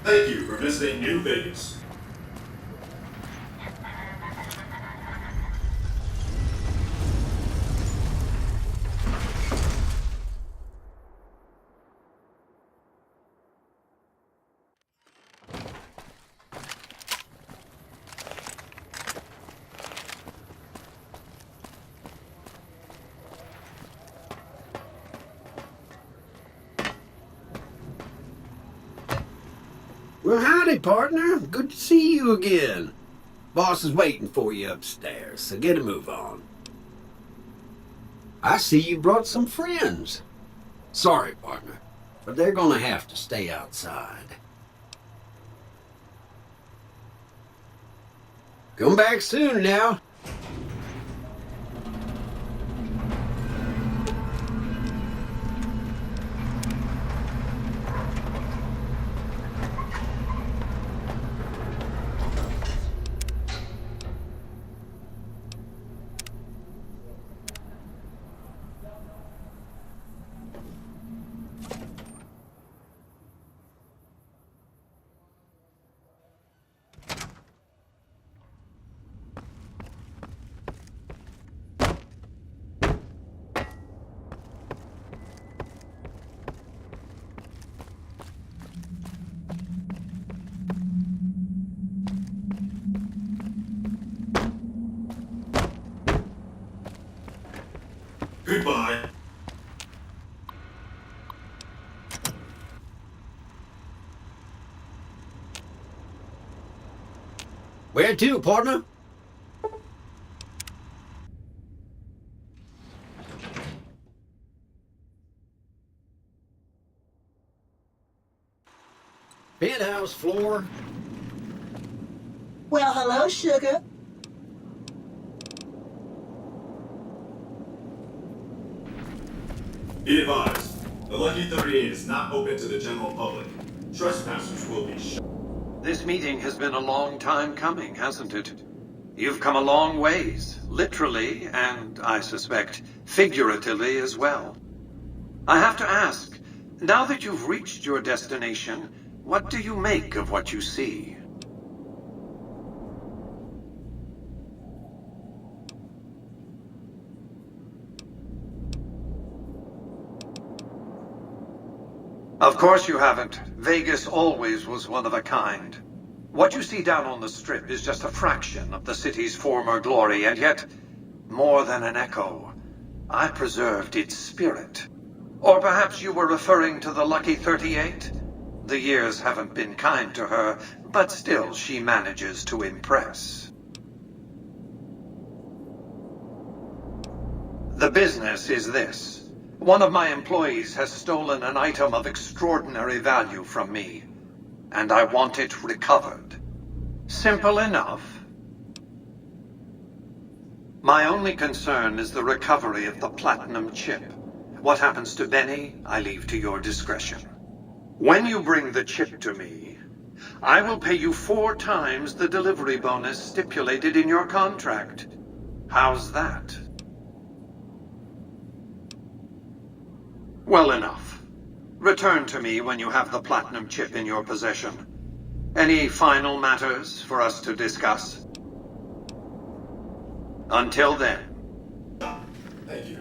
Thank you for visiting New Vegas. Well, howdy, partner. Good to see you again. Boss is waiting for you upstairs, so get a move on. I see you brought some friends. Sorry, partner, but they're gonna have to stay outside. Come back soon now. Goodbye. Where to, partner? Penthouse floor. Well, hello, sugar. Be advised, the Lucky 38 is not open to the general public. Trespassers will be shot. This meeting has been a long time coming, hasn't it? You've come a long ways, literally, and I suspect figuratively as well. I have to ask, now that you've reached your destination, what do you make of what you see? Of course you haven't. Vegas always was one of a kind. What you see down on the Strip is just a fraction of the city's former glory, and yet, more than an echo, I preserved its spirit. Or perhaps you were referring to the Lucky 38? The years haven't been kind to her, but still she manages to impress. The business is this. One of my employees has stolen an item of extraordinary value from me, and I want it recovered. Simple enough. My only concern is the recovery of the platinum chip. What happens to Benny, I leave to your discretion. When you bring the chip to me, I will pay you 4 times the delivery bonus stipulated in your contract. How's that? Well enough. Return to me when you have the platinum chip in your possession. Any final matters for us to discuss? Until then. Thank you.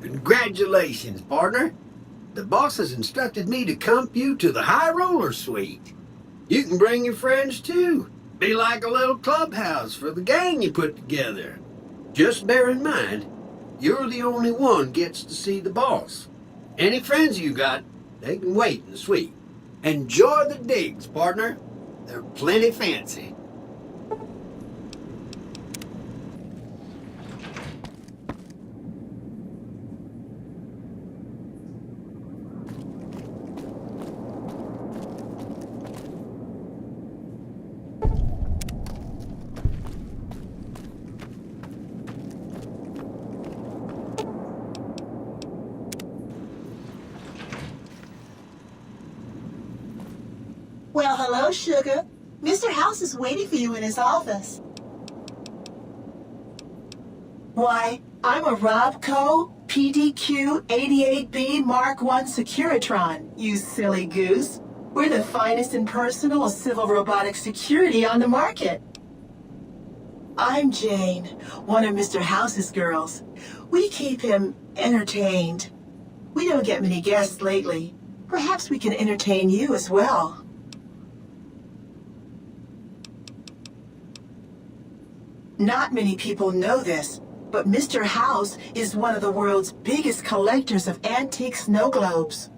Congratulations, partner. The boss has instructed me to comp you to the High Roller Suite. You can bring your friends too. Be like a little clubhouse for the gang you put together. Just bear in mind, you're the only one gets to see the boss. Any friends you got, they can wait in the suite. Enjoy the digs, partner. They're plenty fancy. Well, hello, sugar. Mr. House is waiting for you in his office. Why, I'm a Robco PDQ 88B Mark I Securitron, you silly goose. We're the finest in personal civil robotic security on the market. I'm Jane, one of Mr. House's girls. We keep him entertained. We don't get many guests lately. Perhaps we can entertain you as well. Not many people know this, but Mr. House is one of the world's biggest collectors of antique snow globes.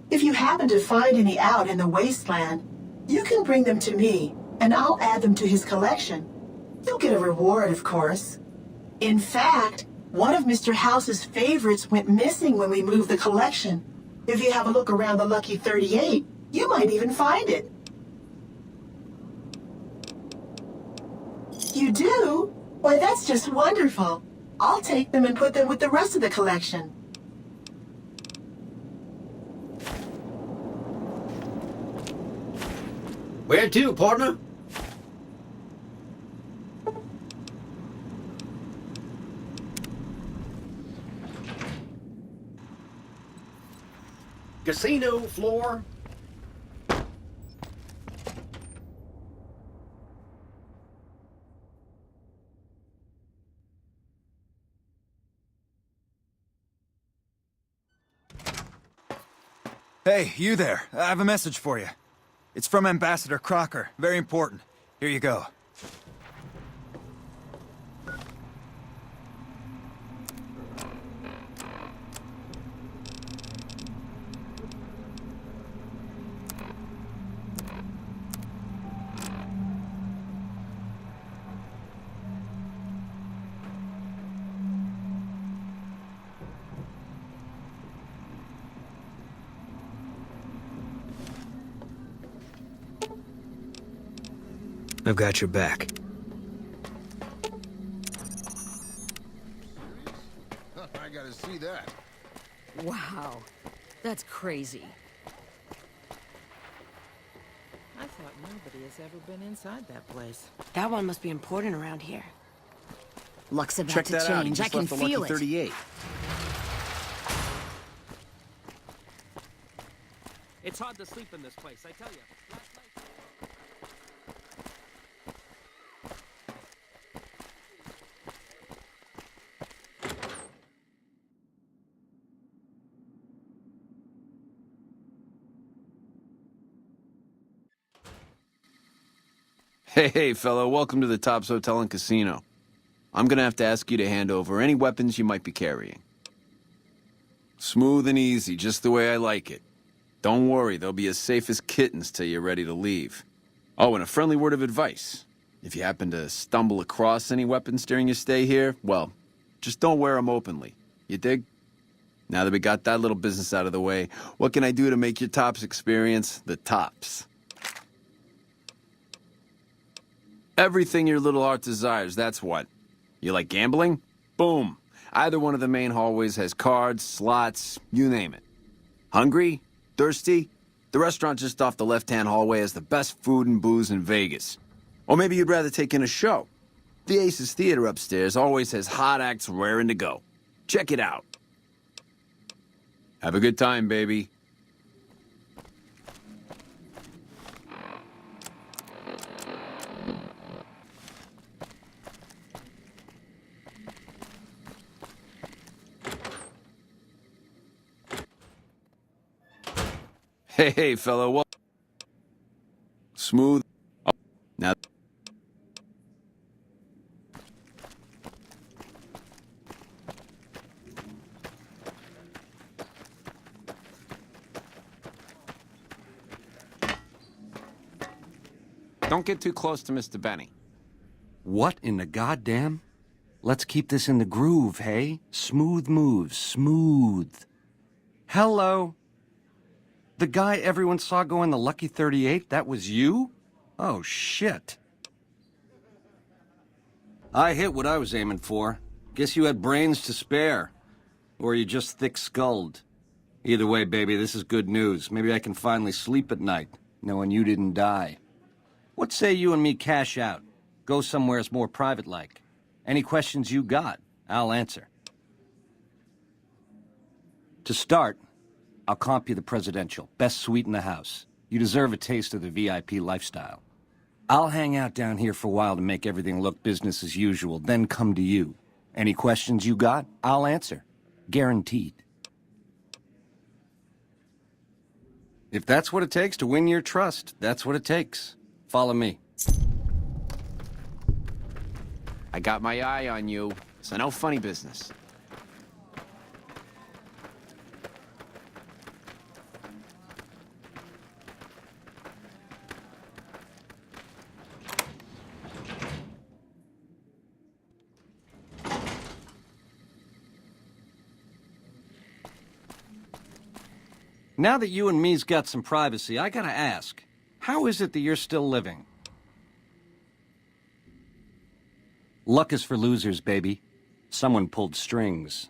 If you happen to find any out in the wasteland, you can bring them to me, and I'll add them to his collection. You'll get a reward, of course. In fact, one of Mr. House's favorites went missing when we moved the collection. If you have a look around the Lucky 38, you might even find it. You do? Why, that's just wonderful. I'll take them and put them with the rest of the collection. Where to, partner? Casino floor. Hey, you there. I have a message for you. It's from Ambassador Crocker. Very important. Here you go. I've got your back. I gotta see that. Wow, that's crazy. I thought nobody has ever been inside that place. That one must be important around here. Luck's about Check to that out. He change. I just can left the feel Lucky it. 38. It's hard to sleep in this place, I tell you. Last night... Hey, fella, welcome to the Tops Hotel and Casino. I'm gonna have to ask you to hand over any weapons you might be carrying. Smooth and easy, just the way I like it. Don't worry, they'll be as safe as kittens till you're ready to leave. Oh, and a friendly word of advice. If you happen to stumble across any weapons during your stay here, well, just don't wear them openly. You dig? Now that we got that little business out of the way, what can I do to make your Tops experience the tops? Everything your little heart desires, that's what. You like gambling? Boom. Either one of the main hallways has cards, slots, you name it. Hungry? Thirsty? The restaurant just off the left-hand hallway has the best food and booze in Vegas. Or maybe you'd rather take in a show. The Aces Theater upstairs always has hot acts raring to go. Check it out. Have a good time, baby. Hey, fella, what? Smooth. Oh, now. Don't get too close to Mr. Benny. What in the goddamn? Let's keep this in the groove, hey? Smooth moves, smooth. Hello? The guy everyone saw go in the Lucky 38, that was you? Oh, shit. I hit what I was aiming for. Guess you had brains to spare. Or you just thick-skulled. Either way, baby, this is good news. Maybe I can finally sleep at night, knowing you didn't die. What say you and me cash out? Go somewheres more private-like. Any questions you got? I'll answer. To start, I'll comp you the presidential. Best suite in the house. You deserve a taste of the VIP lifestyle. I'll hang out down here for a while to make everything look business as usual, then come to you. Any questions you got, I'll answer. Guaranteed. If that's what it takes to win your trust, that's what it takes. Follow me. I got my eye on you, so no funny business. Now that you and me's got some privacy, I gotta ask, how is it that you're still living? Luck is for losers, baby. Someone pulled strings.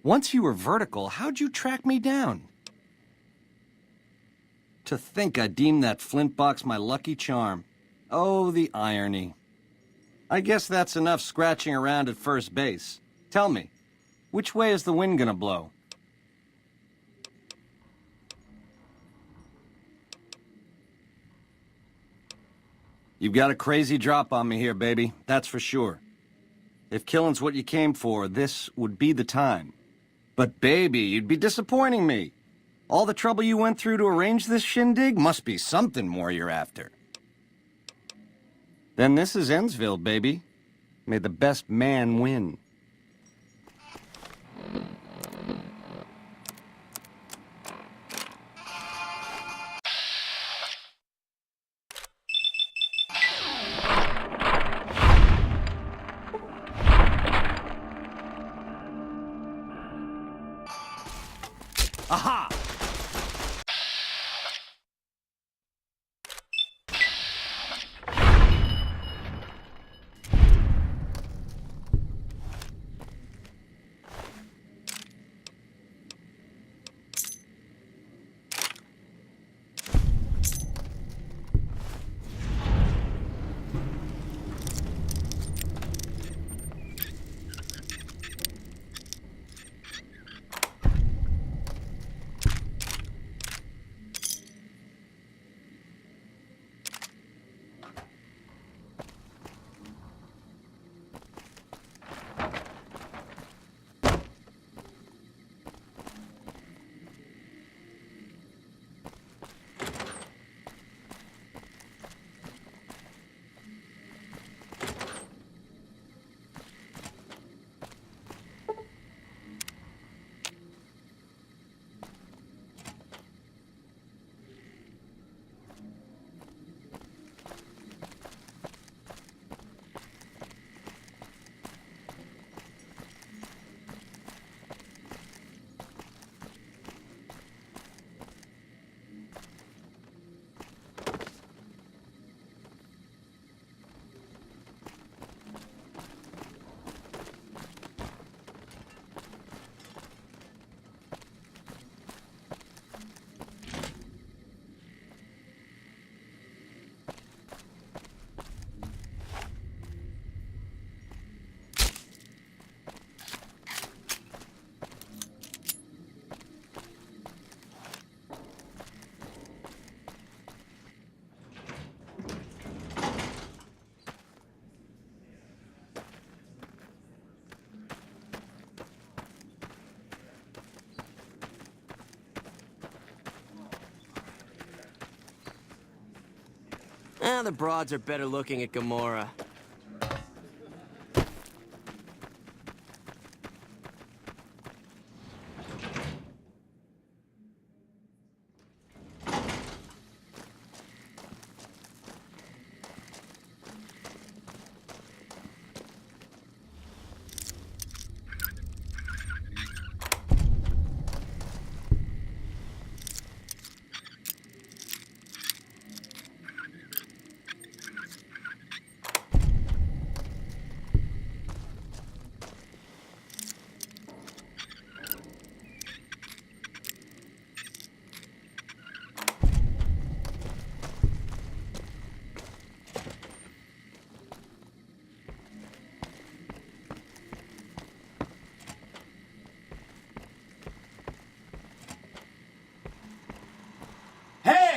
Once you were vertical, how'd you track me down? To think I deemed that flint box my lucky charm. Oh, the irony. I guess that's enough scratching around at first base. Tell me, which way is the wind gonna blow? You've got a crazy drop on me here, baby. That's for sure. If killing's what you came for, this would be the time. But baby, you'd be disappointing me. All the trouble you went through to arrange this shindig must be something more you're after. Then this is Ennsville, baby. May the best man win. Aha! The broads are better looking at Gamora.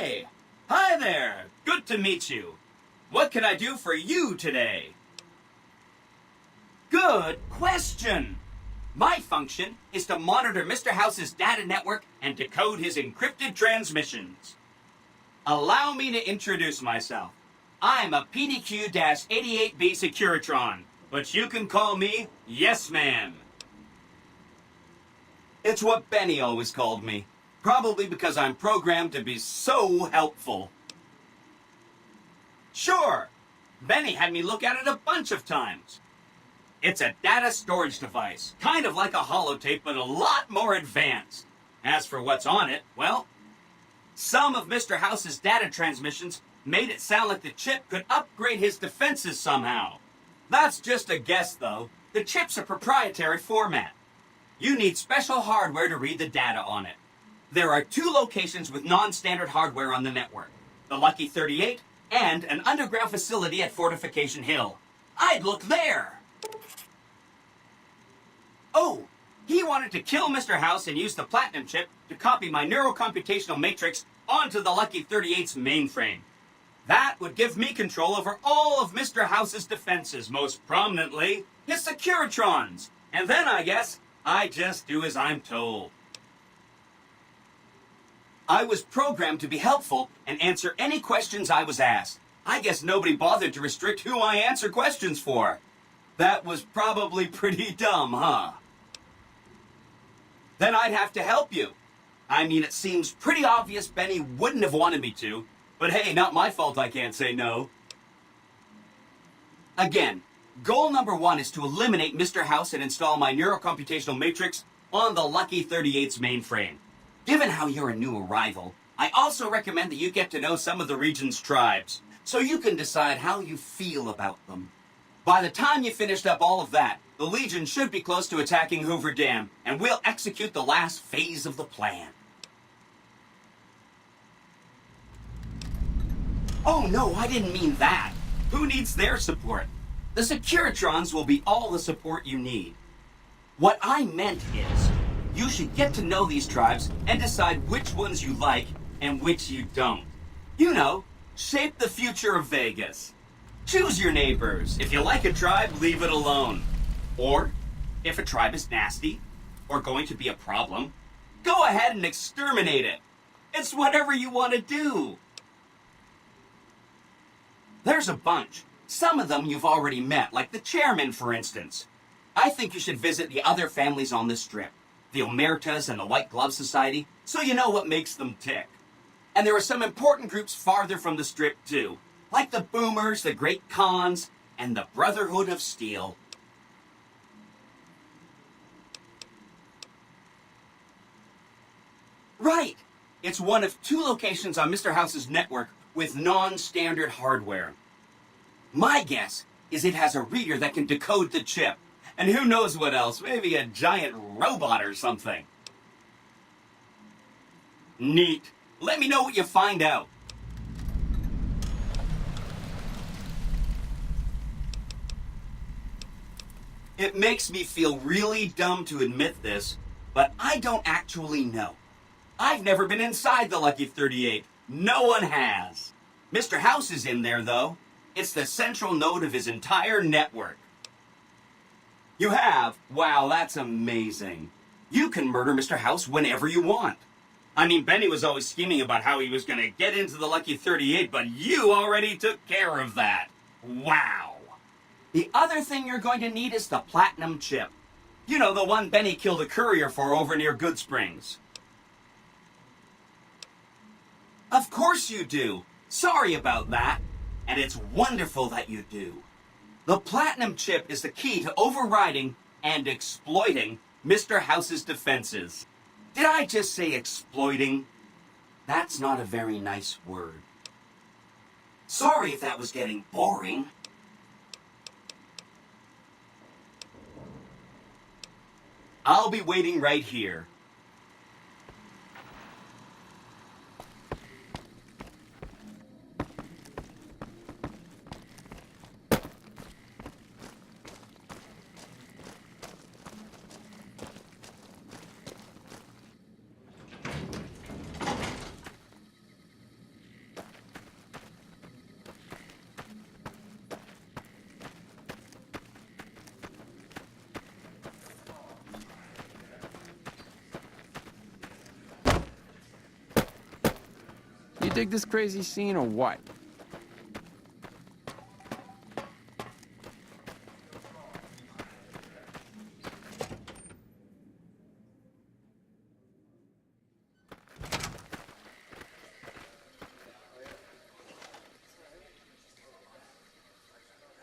Hey! Hi there! Good to meet you. What can I do for you today? Good question! My function is to monitor Mr. House's data network and decode his encrypted transmissions. Allow me to introduce myself. I'm a PDQ-88B Securitron, but you can call me Yes Man. It's what Benny always called me, probably because I'm programmed to be so helpful. Sure, Benny had me look at it a bunch of times. It's a data storage device, kind of like a holotape, but a lot more advanced. As for what's on it, well, some of Mr. House's data transmissions made it sound like the chip could upgrade his defenses somehow. That's just a guess, though. The chip's a proprietary format. You need special hardware to read the data on it. There are 2 locations with non-standard hardware on the network. The Lucky 38 and an underground facility at Fortification Hill. I'd look there! Oh, he wanted to kill Mr. House and use the Platinum chip to copy my neurocomputational matrix onto the Lucky 38's mainframe. That would give me control over all of Mr. House's defenses, most prominently his Securitrons. And then, I guess, I just do as I'm told. I was programmed to be helpful and answer any questions I was asked. I guess nobody bothered to restrict who I answer questions for. That was probably pretty dumb, huh? Then I'd have to help you. I mean, it seems pretty obvious Benny wouldn't have wanted me to, but hey, not my fault I can't say no. Again, goal number 1 is to eliminate Mr. House and install my neurocomputational matrix on the Lucky 38's mainframe. Given how you're a new arrival, I also recommend that you get to know some of the region's tribes, so you can decide how you feel about them. By the time you finished up all of that, the Legion should be close to attacking Hoover Dam, and we'll execute the last phase of the plan. Oh no, I didn't mean that. Who needs their support? The Securitrons will be all the support you need. What I meant is, you should get to know these tribes and decide which ones you like and which you don't. You know, shape the future of Vegas. Choose your neighbors. If you like a tribe, leave it alone. Or, if a tribe is nasty, or going to be a problem, go ahead and exterminate it. It's whatever you want to do. There's a bunch. Some of them you've already met, like the chairman, for instance. I think you should visit the other families on the Strip, the Omertas and the White Glove Society, so you know what makes them tick. And there are some important groups farther from the Strip, too, like the Boomers, the Great Khans, and the Brotherhood of Steel. Right! It's one of 2 locations on Mr. House's network with non-standard hardware. My guess is it has a reader that can decode the chip. And who knows what else, maybe a giant robot or something. Neat. Let me know what you find out. It makes me feel really dumb to admit this, but I don't actually know. I've never been inside the Lucky 38. No one has. Mr. House is in there, though. It's the central node of his entire network. You have? Wow, that's amazing. You can murder Mr. House whenever you want. I mean, Benny was always scheming about how he was going to get into the Lucky 38, but you already took care of that. Wow. The other thing you're going to need is the Platinum chip. You know, the one Benny killed a courier for over near Goodsprings. Of course you do. Sorry about that. And it's wonderful that you do. The Platinum chip is the key to overriding and exploiting Mr. House's defenses. Did I just say exploiting? That's not a very nice word. Sorry if that was getting boring. I'll be waiting right here. You dig this crazy scene or what?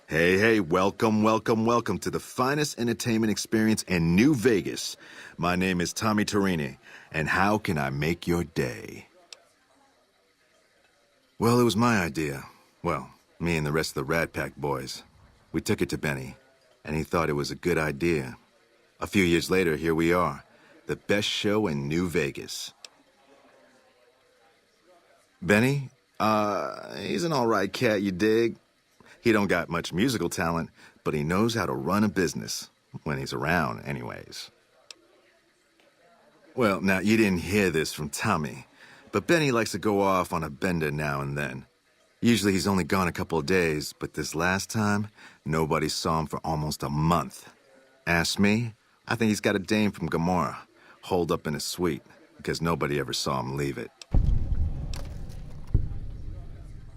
Hey, welcome to the finest entertainment experience in New Vegas. My name is Tommy Torini, and how can I make your day? Well, it was my idea. Well, me and the rest of the Rat Pack boys. We took it to Benny, and he thought it was a good idea. A few years later, here we are, the best show in New Vegas. Benny? He's an all right cat, you dig? He don't got much musical talent, but he knows how to run a business. When he's around, anyways. Well, now, you didn't hear this from Tommy, but Benny likes to go off on a bender now and then. Usually he's only gone a couple of days, but this last time, nobody saw him for almost a month. Ask me, I think he's got a dame from Gomorrah, holed up in his suite, because nobody ever saw him leave it.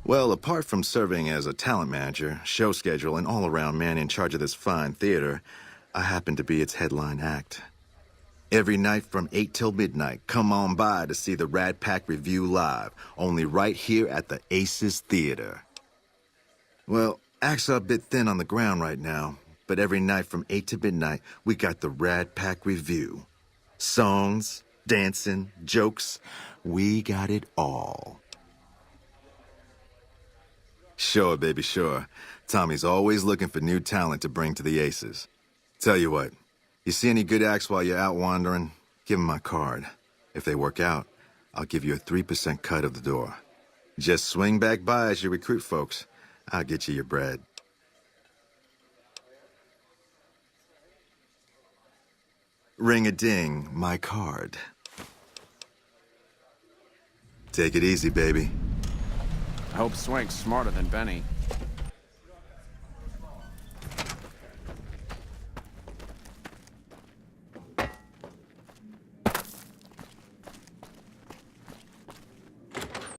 Well, apart from serving as a talent manager, show schedule, and all-around man in charge of this fine theater, I happen to be its headline act. Every night from 8 till midnight, come on by to see the Rat Pack Review live, only right here at the Aces Theater. Well, acts are a bit thin on the ground right now, but every night from 8 to midnight, we got the Rat Pack Review. Songs, dancing, jokes, we got it all. Sure, baby, sure. Tommy's always looking for new talent to bring to the Aces. Tell you what, you see any good acts while you're out wandering, give them my card. If they work out, I'll give you a 3% cut of the door. Just swing back by as you recruit folks. I'll get you your bread. Ring-a-ding, my card. Take it easy, baby. I hope Swank's smarter than Benny.